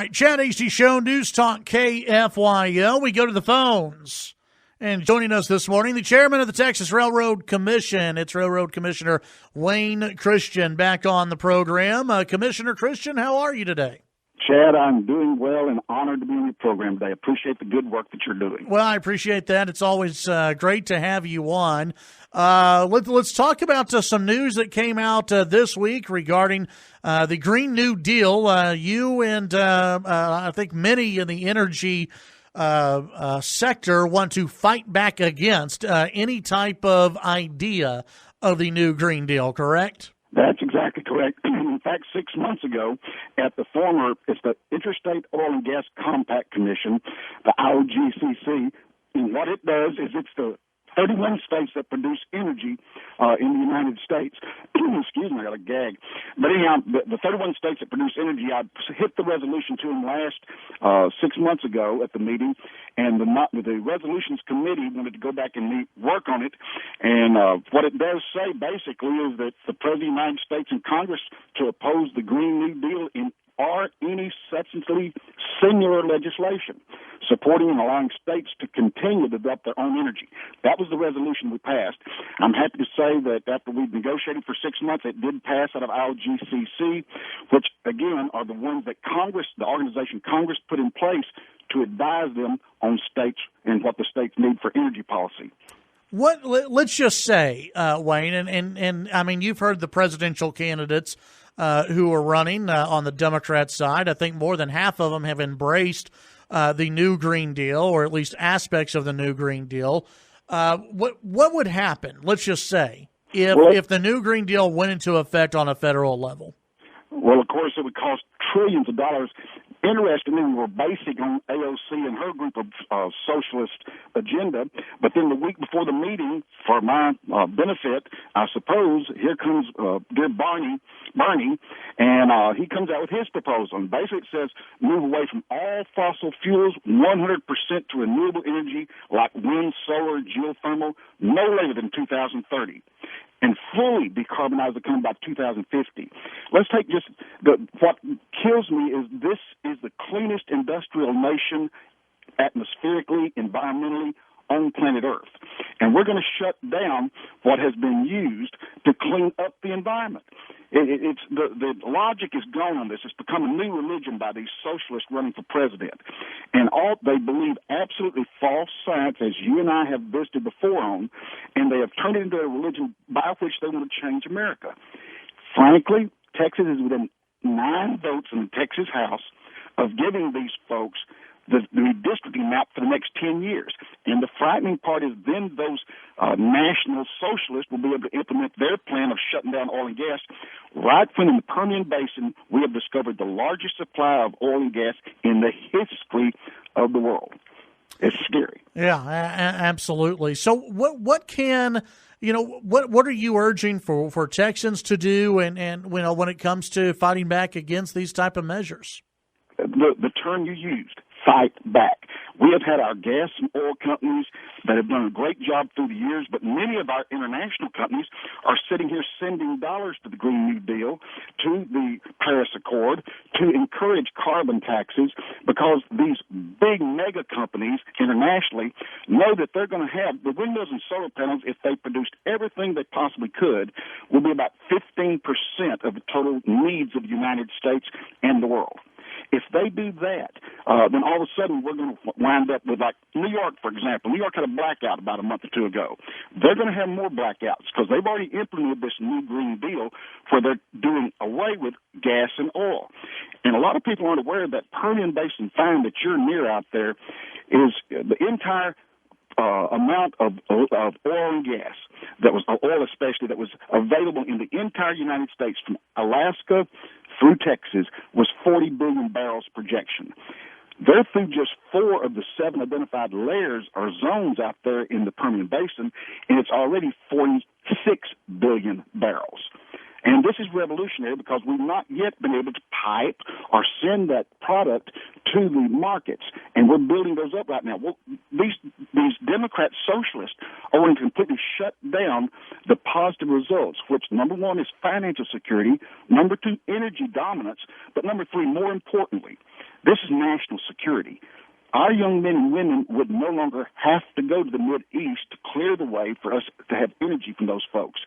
right, Chad Hasty Show, News Talk KFYO. We go to the phones. And joining us this morning, the chairman of the Texas Railroad Commission. It's Railroad Commissioner Wayne Christian back on the program. Commissioner Christian, how are you today? Chad, I'm doing well and honored to be on your program today. I appreciate the good work that you're doing. Well, I appreciate that. It's always great to have you on. Let's talk about some news that came out this week regarding the Green New Deal. You and I think many in the energy sector want to fight back against any type of idea of the new Green Deal, correct? That's exactly correct. In fact, 6 months ago, at the it's the Interstate Oil and Gas Compact Commission, the IOGCC, and what it does is it's the 31 states that produce energy in the United States. Excuse me, I got a gag. But anyhow, the 31 states that produce energy, I hit the resolution to them last 6 months ago at the meeting, and the resolutions committee wanted to go back and work on it. And what it does say basically is that the President of the United States and Congress to oppose the Green New Deal or any substantially similar legislation supporting and allowing states to continue to develop their own energy. That was the resolution we passed. I'm happy to say that after we've negotiated for 6 months, it did pass out of IOGCC, which, again, are the ones that Congress, the organization Congress put in place to advise them on states and what the states need for energy policy. Let's just say, Wayne, and I mean, you've heard the presidential candidates who are running on the Democrat side. I think more than half of them have embraced the new Green Deal, or at least aspects of the new Green Deal. What would happen, let's just say, if the new Green Deal went into effect on a federal level? Well, of course, it would cost trillions of dollars. Interestingly, we were basing on AOC and her group of socialist agenda, but then the week before the meeting, for my benefit, I suppose, here comes dear Bernie, and he comes out with his proposal. And basically it says move away from all fossil fuels, 100% to renewable energy like wind, solar, geothermal, no later than 2030. And fully decarbonize the economy by 2050. Let's take just what kills me is this is the cleanest industrial nation atmospherically, environmentally on planet Earth. And we're going to shut down what has been used to clean up the environment. It's the logic is gone on this. It's become a new religion by these socialists running for president. And they believe absolutely false science, as you and I have visited before on, and they have turned it into a religion by which they want to change America. Frankly, Texas is within 9 votes in the Texas House of giving these folks the redistricting map for the next 10 years. And the frightening part is then those national socialists will be able to implement their plan of shutting down oil and gas. Right when in the Permian Basin, we have discovered the largest supply of oil and gas in the history of the world. It's scary. Yeah, absolutely. So what can... what are you urging for Texans to do and when it comes to fighting back against these type of measures? The term you used, fight back. We have had our gas and oil companies that have done a great job through the years, but many of our international companies are sitting here sending dollars to the Green New Deal, to the Paris Accord, to encourage carbon taxes, because these big mega companies internationally know that they're going to have the windmills and solar panels, if they produced everything they possibly could, will be about 15% of the total needs of the United States and the world. If they do that, then all of a sudden we're going to wind up with, like New York, for example. New York had a blackout about a month or two ago. They're going to have more blackouts because they've already implemented this new Green Deal where they're doing away with gas and oil. And a lot of people aren't aware of that Permian Basin find that you're near out there is the entire amount of oil and gas, that was oil especially, that was available in the entire United States from Alaska through Texas was 40 billion barrels projection. They're through just 4 of the 7 identified layers or zones out there in the Permian Basin, and it's already 46 billion barrels. And this is revolutionary because we've not yet been able to pipe or send that product to the markets, and we're building those up right now. Well, these Democrat socialists are going to completely shut down the positive results, which number one is financial security, number two, energy dominance, but number three, more importantly, this is national security. Our young men and women would no longer have to go to the Mideast to clear the way for us to have energy from those folks.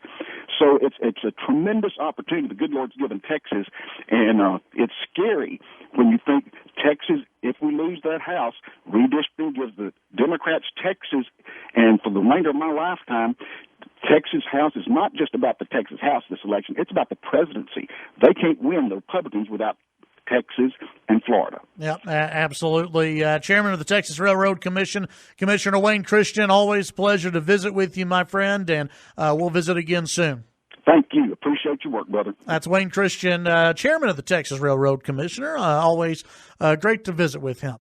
So it's a tremendous opportunity the good Lord's given Texas, and it's scary when you think Texas, if we lose that House, redistricting gives the Democrats Texas, and for the remainder of my lifetime, Texas House is not just about the Texas House this election, it's about the presidency. They can't win, the Republicans, without Texas and Florida. Yeah, absolutely. Chairman of the Texas Railroad Commission, Commissioner Wayne Christian, always a pleasure to visit with you, my friend, and we'll visit again soon. Thank you. Appreciate your work, brother. That's Wayne Christian, Chairman of the Texas Railroad Commissioner. Always great to visit with him.